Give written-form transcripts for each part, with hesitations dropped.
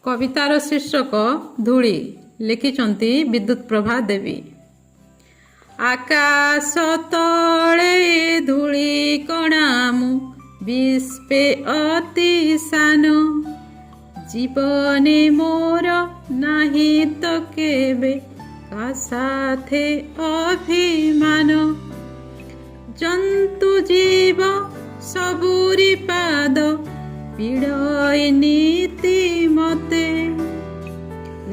कवितार शीर्षक धूली लिखिचंती विद्युत प्रभा देवी। आकाश तले धूली कणामु विश्वे अति सान जीवने मोर नाही तो केबे का साथे अभिमान जंतु जीव सबुरी पाद पीड़य नीति मते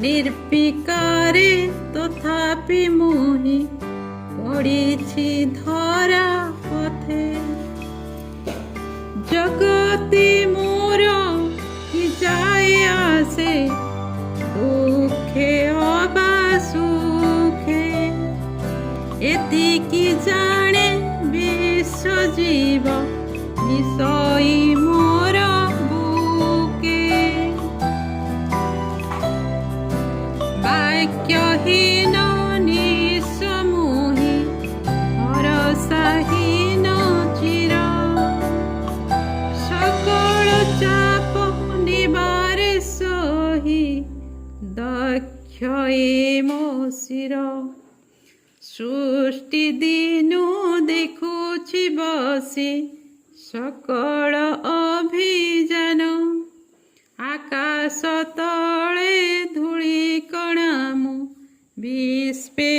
निर्विकारे तथापि मुहि पड़िछि धरा पथे जगति मोर कि जाए आसे दुखे अबा सुखे एतिकी जाने विश्व जीव निशई मोर बुके वाक्यहीन निसमूहि भरसाहीन चिर सकल चाप निबारे सही दक्ष मो शिर सृष्टि दिनु देखुछि बसी सकल अभिजान आकाश तले धूली कणामु विश्वे